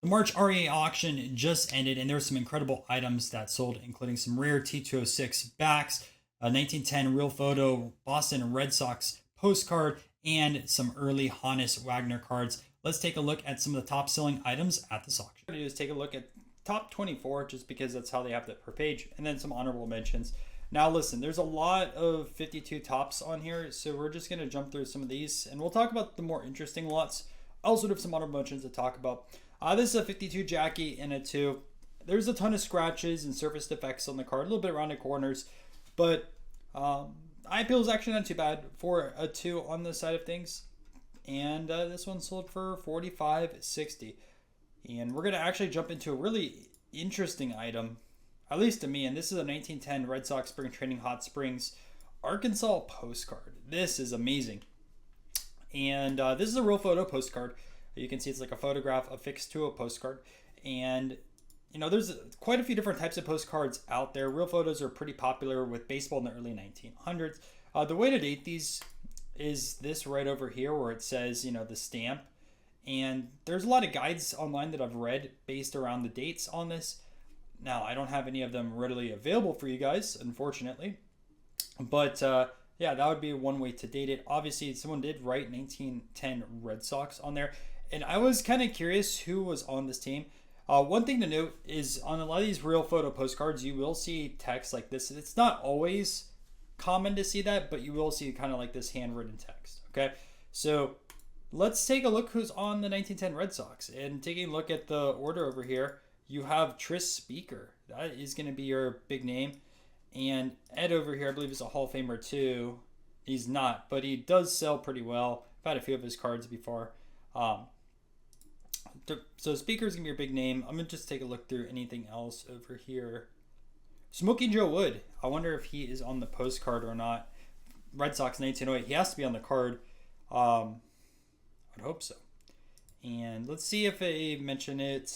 The March REA auction just ended, and there were some incredible items that sold, including some rare T206 backs, a 1910 Real Photo Boston Red Sox postcard, and some early Honus Wagner cards. Let's take a look at some of the top selling items at this auction. What I'm going to do is take a look at top 24, just because that's how they have that per page, and then some honorable mentions. Now listen, there's a lot of 52 tops on here, so we're just going to jump through some of these, and we'll talk about the more interesting lots. I also have some honorable mentions to talk about. This is a 52 Jackie in a 2. There's a ton of scratches and surface defects on the card, a little bit rounded corners, but IPL is actually not too bad for a 2 on this side of things. And this one sold for $45.60. And we're going to actually jump into a really interesting item, at least to me, and this is a 1910 Red Sox Spring Training Hot Springs Arkansas postcard. This is amazing. And this is a real photo postcard. You can see it's like a photograph affixed to a postcard. And, you know, there's quite a few different types of postcards out there. Real photos are pretty popular with baseball in the early 1900s. The way to date these is this right over here where it says, you know, the stamp. And there's a lot of guides online that I've read based around the dates on this. Now, I don't have any of them readily available for you guys, unfortunately. But, yeah, that would be one way to date it. Obviously, someone did write 1910 Red Sox on there. And I was kind of curious who was on this team. One thing to note is on a lot of these real photo postcards, you will see text like this. It's not always common to see that, but you will see kind of like this handwritten text. Okay, so let's take a look who's on the 1910 Red Sox. And taking a look at the order over here, you have Tris Speaker. That is going to be your big name. And Ed over here, I believe, is a Hall of Famer too. He's not, but he does sell pretty well. I've had a few of his cards before. So Speaker's going to be your big name. I'm going to just take a look through anything else over here. Smoky Joe Wood. I wonder if he is on the postcard or not. Red Sox 1908. He has to be on the card. I'd hope so. And let's see if they mention it.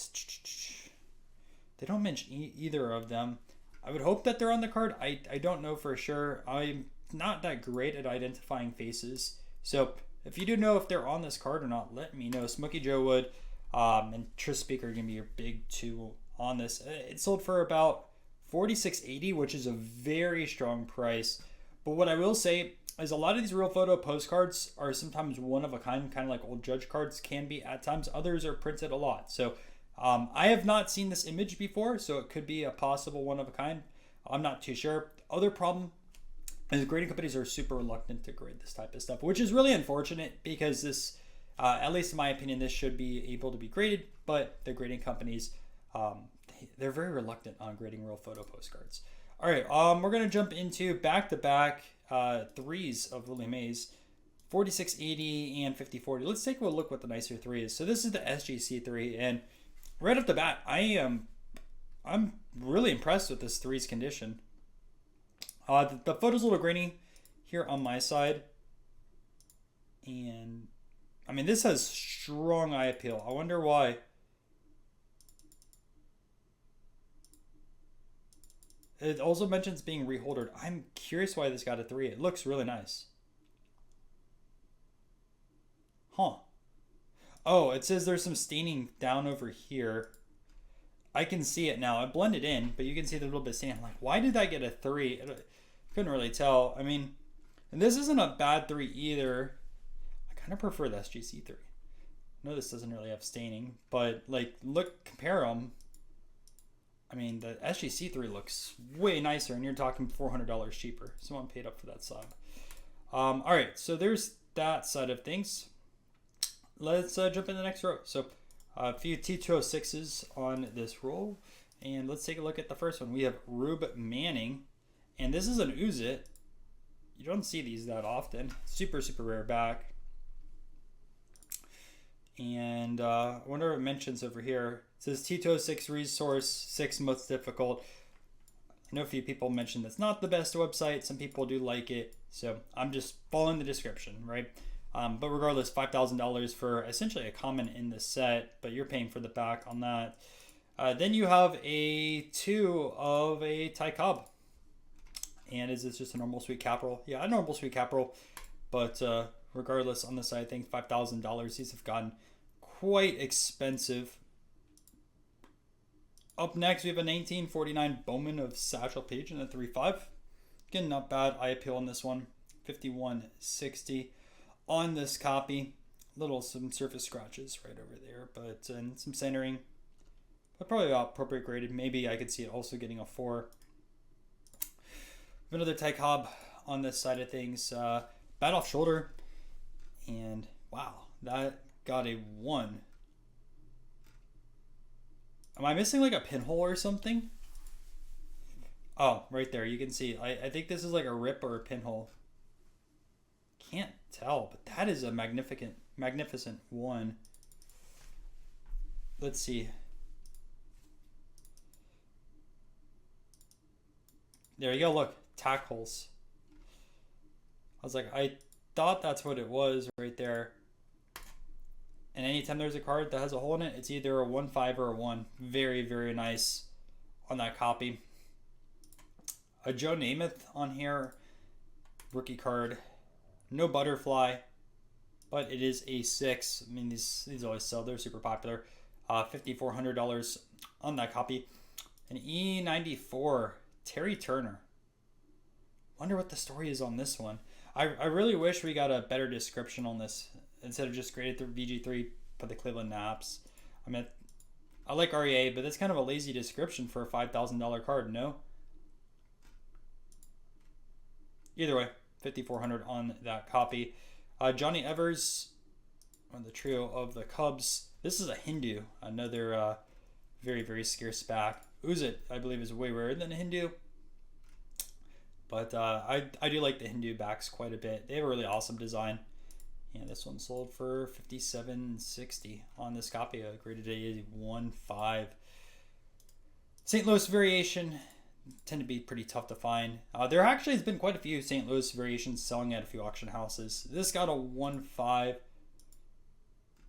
They don't mention either of them. I would hope that they're on the card. I don't know for sure. I'm not that great at identifying faces. So if you do know if they're on this card or not, let me know. Smoky Joe Wood and Tris Speaker are going to be your big 2 on this. It sold for about $46.80, which is a very strong price. But what I will say is a lot of these real photo postcards are sometimes one of a kind of like old judge cards can be at times. Others are printed a lot. So I have not seen this image before, so it could be a possible one of a kind. I'm not too sure. Other problem is grading companies are super reluctant to grade this type of stuff, which is really unfortunate because this, at least in my opinion, this should be able to be graded, but the grading companies, they're very reluctant on grading real photo postcards. All right, we're going to jump into back-to-back 3s of Willie Mays, 4680 and 5040. Let's take a look what the nicer 3 is. So this is the SGC 3, and right off the bat, I'm really impressed with this 3's condition. The photo's a little grainy here on my side, and I mean this has strong eye appeal. I wonder why. It also mentions being reholdered. I'm curious why this got a 3. It looks really nice. Huh. Oh, it says there's some staining down over here. I can see it now. It blended in, but you can see the little bit of stain. I'm like, why did that get a 3? Couldn't really tell. I mean, and this isn't a bad 3 either. I kind of prefer the SGC 3. I know this doesn't really have staining, but like, compare them. I mean, the SGC 3 looks way nicer, and you're talking $400 cheaper. Someone paid up for that sub. All right, so there's that side of things. Let's jump in the next row. So a few T206s on this roll, and let's take a look at the first one. We have Rube Manning, and this is an Oozit. You don't see these that often. Super, super rare back. And I wonder what it mentions over here. It says T206 resource 6 most difficult. I know a few people mentioned that's not the best website. Some people do like it. So I'm just following the description, right? But regardless, $5,000 for essentially a common in the set, but you're paying for the back on that. Then you have a 2 of a Ty Cobb. And is this just a normal sweet capital? Yeah, a normal sweet capital. But regardless, on the side, I think $5,000. These have gotten quite expensive. Up next, we have a 1949 Bowman of Satchel Paige in a 3.5. Again, not bad eye appeal on this one. 5160 on this copy. Some surface scratches right over there, but and some centering. But probably about appropriate graded. Maybe I could see it also getting a 4. Another Ty Cobb on this side of things. Bat off shoulder. And wow, that got a 1. Am I missing like a pinhole or something? Oh, right there. You can see. I think this is like a rip or a pinhole. Can't tell, but that is a magnificent 1. Let's see. There you go. Look, tack holes. I was like, I thought that's what it was right there. And anytime there's a card that has a hole in it, it's either a 1.5 or a 1. Very, very nice on that copy. A Joe Namath on here. Rookie card. No butterfly, but it is a 6. I mean, these always sell. They're super popular. $5,400 on that copy. An E94, Terry Turner. Wonder what the story is on this one. I really wish we got a better description on this instead of just graded through VG3 for the Cleveland Naps. I mean, I like REA, but that's kind of a lazy description for a $5,000 card, no? Either way, $5,400 on that copy. Johnny Evers on the trio of the Cubs. This is a Hindu, another very, very scarce back. Uzit, I believe, is way rarer than a Hindu. But I do like the Hindu backs quite a bit. They have a really awesome design. And this one sold for $57.60 on this copy. Graded a 1.5. St. Louis variation tend to be pretty tough to find. There actually has been quite a few St. Louis variations selling at a few auction houses. This got a 1.5.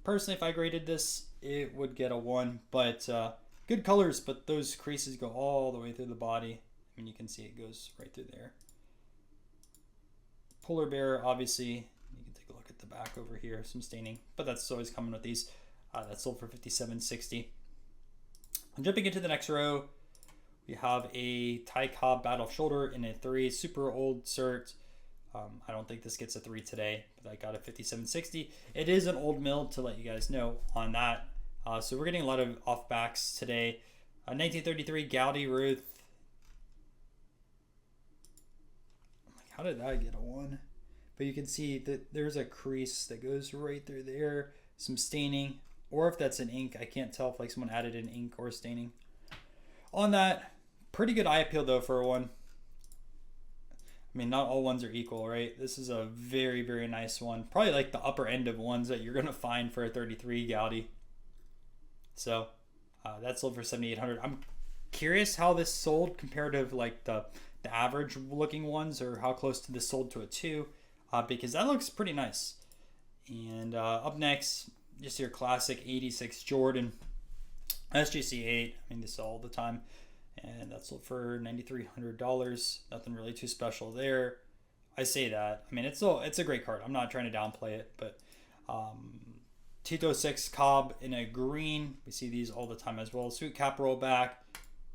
Personally, if I graded this, it would get a 1. But good colors, but those creases go all the way through the body. I mean, you can see it goes right through there. Polar bear, obviously. You can take a look at the back over here. Some staining, but that's always coming with these. That sold for $57.60. Jumping into the next row, we have a Ty Cobb bat off shoulder in a 3. Super old cert. I don't think this gets a 3 today, but I got a $57.60. It is an old mill, to let you guys know on that. So we're getting a lot of off backs today. 1933 Gowdy Ruth. How did that get a 1? But you can see that there's a crease that goes right through there. Some staining, or if that's an ink, I can't tell if like someone added an ink or staining on that. Pretty good eye appeal though for a 1. I mean, not all 1s are equal, right? This is a very, very nice one. Probably like the upper end of 1s that you're gonna find for a 33 Gowdy. So that sold for $7,800. I'm curious how this sold compared to like the average looking ones, or how close to this sold to a 2, because that looks pretty nice. And up next, just your classic 86 Jordan SGC 8. I mean, this all the time, and that sold for $9,300. Nothing really too special there. I say that. I mean, it's a great card. I'm not trying to downplay it, but Tito 6 Cobb in a green. We see these all the time as well. Sweet cap rollback.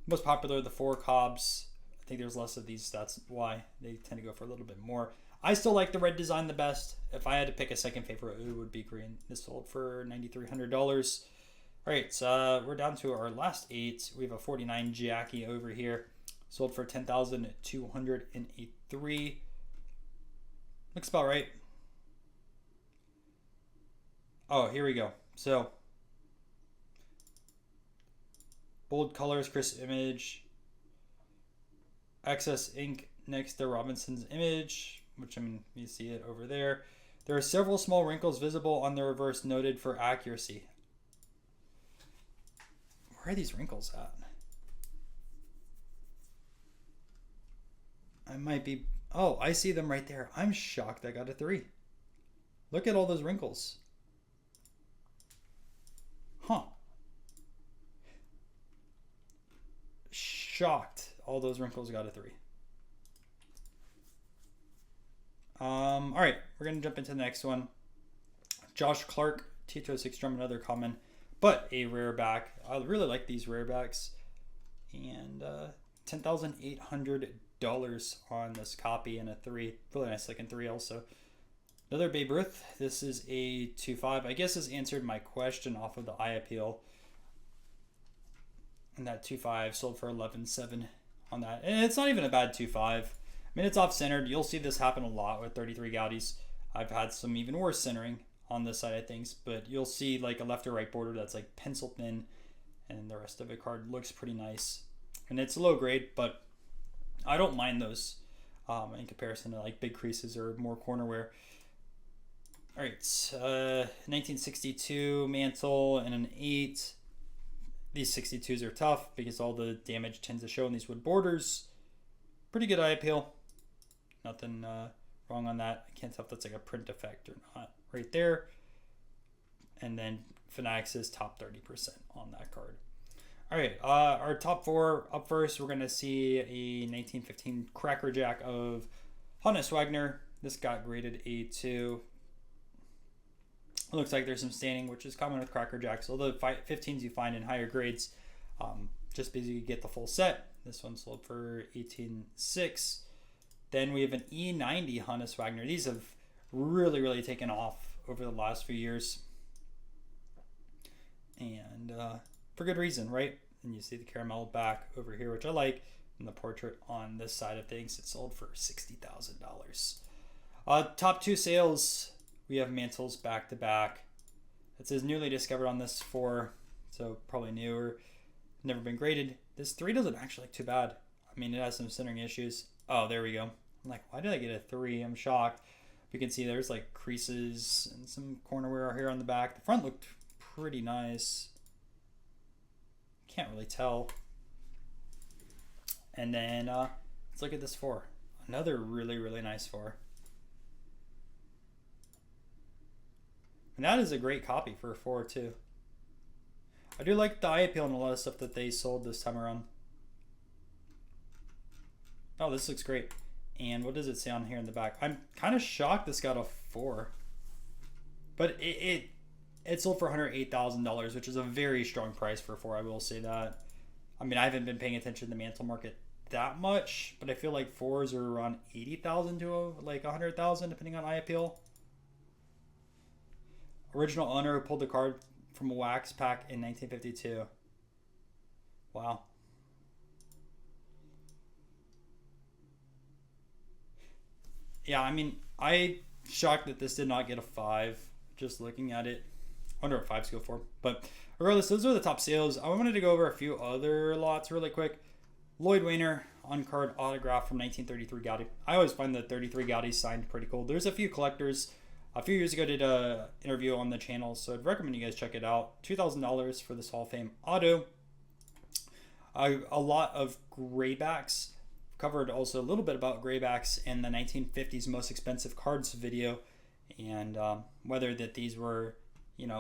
Most popular, the 4 Cobbs. I think there's less of these. That's why they tend to go for a little bit more. I still like the red design the best. If I had to pick a second favorite, it would be green. This sold for $9,300. All right, so we're down to our last 8. We have a 49 Jackie over here. Sold for $10,203. Looks about right. Oh, here we go. So, bold colors, crisp image. Excess ink next to Robinson's image, which, I mean, you see it over there. There are several small wrinkles visible on the reverse, noted for accuracy. Where are these wrinkles at? I might be... Oh, I see them right there. I'm shocked I got a 3. Look at all those wrinkles. Huh. Shocked. All those wrinkles got a 3. All right, we're gonna jump into the next one. Josh Clark, T206 drum, another common, but a rare back. I really like these rare backs. and $10,800 on this copy, and a 3. Really nice looking 3 also. Another Babe Ruth. This is a 2.5. I guess this answered my question off of the eye appeal. And that 2.5 sold for 11.7 on that. And it's not even a bad 2.5. I mean, it's off-centered. You'll see this happen a lot with 33 Gaudis. I've had some even worse centering on this side of things, but you'll see like a left or right border that's like pencil thin, and the rest of the card looks pretty nice. And it's low grade, but I don't mind those in comparison to like big creases or more corner wear. All right, 1962 Mantle and an 8. These 62s are tough because all the damage tends to show in these wood borders. Pretty good eye appeal. Nothing wrong on that. I can't tell if that's like a print effect or not right there. And then Fanatics is top 30% on that card. All right, our top 4 up first. We're going to see a 1915 Cracker Jack of Honus Wagner. This got graded A2. It looks like there's some staining, which is common with Cracker Jacks. Although 15s you find in higher grades, just because you get the full set. This one sold for 18.6. Then we have an E90 Honus Wagner. These have really, really taken off over the last few years. And for good reason, right? And you see the caramel back over here, which I like. And the portrait on this side of things, it sold for $60,000. Top 2 sales, we have Mantles back to back. It says newly discovered on this 4, so probably newer. Never been graded. This 3 doesn't actually look too bad. I mean, it has some centering issues. Oh, there we go. I'm like, why did I get a 3? I'm shocked. You can see there's like creases and some corner wear here on the back. The front looked pretty nice. Can't really tell. And then let's look at this 4. Another really, really nice 4. And that is a great copy for a 4 too. I do like the eye appeal and a lot of stuff that they sold this time around. Oh, this looks great. And what does it say on here in the back? I'm kind of shocked this got a 4. But it sold for $108,000, which is a very strong price for a 4, I will say that. I mean, I haven't been paying attention to the Mantle market that much, but I feel like 4s are around $80,000 to like $100,000 depending on eye appeal. Original owner who pulled the card from a wax pack in 1952. Wow. Yeah, I mean, I'm shocked that this did not get a 5. Just looking at it. I wonder what 5s go for. But regardless, those are the top sales. I wanted to go over a few other lots really quick. Lloyd Wagner on-card autograph from 1933 Gaudi. I always find the 33 Gaudi signed pretty cool. There's a few collectors. A few years ago, I did an interview on the channel, so I'd recommend you guys check it out. $2,000 for this Hall of Fame auto. A lot of graybacks. Covered also a little bit about graybacks in the 1950s most expensive cards video, and whether that these were,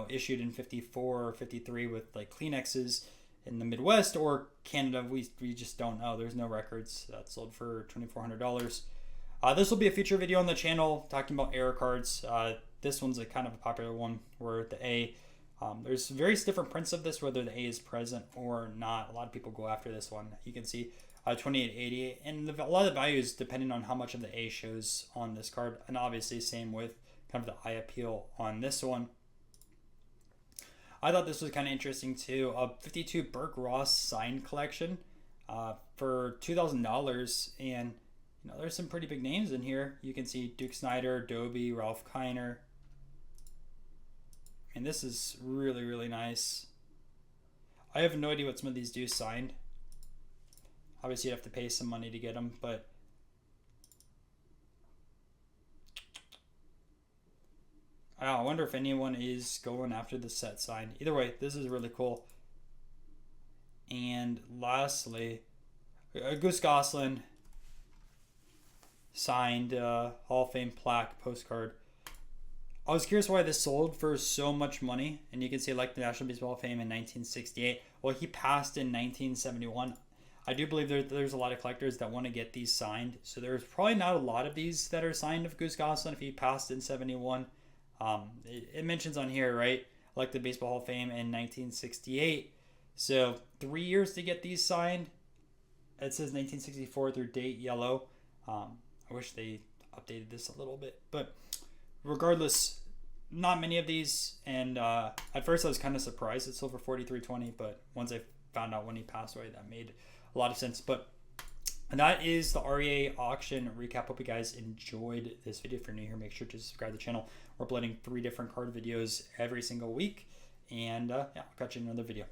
issued in 54 or 53 with like Kleenexes in the Midwest or Canada. We just don't know. There's no records. That sold for $2,400. This will be a future video on the channel talking about error cards. This one's a kind of a popular one where the A, there's various different prints of this, whether the A is present or not. A lot of people go after this one. You can see 2880, and a lot of the values depending on how much of the A shows on this card, and obviously same with kind of the eye appeal on this one. I thought this was kind of interesting too. A 52 Burke Ross signed collection for $2,000, and there's some pretty big names in here. You can see Duke Snider, Dobie, Ralph Kiner. And this is really, really nice. I have no idea what some of these do signed. Obviously, you have to pay some money to get them, but I wonder if anyone is going after the set signed. Either way, this is really cool. And lastly, Goose Goslin signed Hall of Fame plaque postcard. I was curious why this sold for so much money, and you can see like the National Baseball Hall of Fame in 1968. Well, he passed in 1971. I do believe there's a lot of collectors that want to get these signed, so there's probably not a lot of these that are signed of Goose Goslin if he passed in 71. It mentions on here, right, like the Baseball Hall of Fame in 1968. So 3 years to get these signed. It says 1964 through date yellow. I wish they updated this a little bit, but regardless, not many of these. And at first I was kind of surprised it sold for 43.20, but once I found out when he passed away, that made a lot of sense. But that is the REA auction recap. Hope you guys enjoyed this video. If you're new here, make sure to subscribe to the channel. We're uploading 3 different card videos every single week. And yeah, I'll catch you in another video.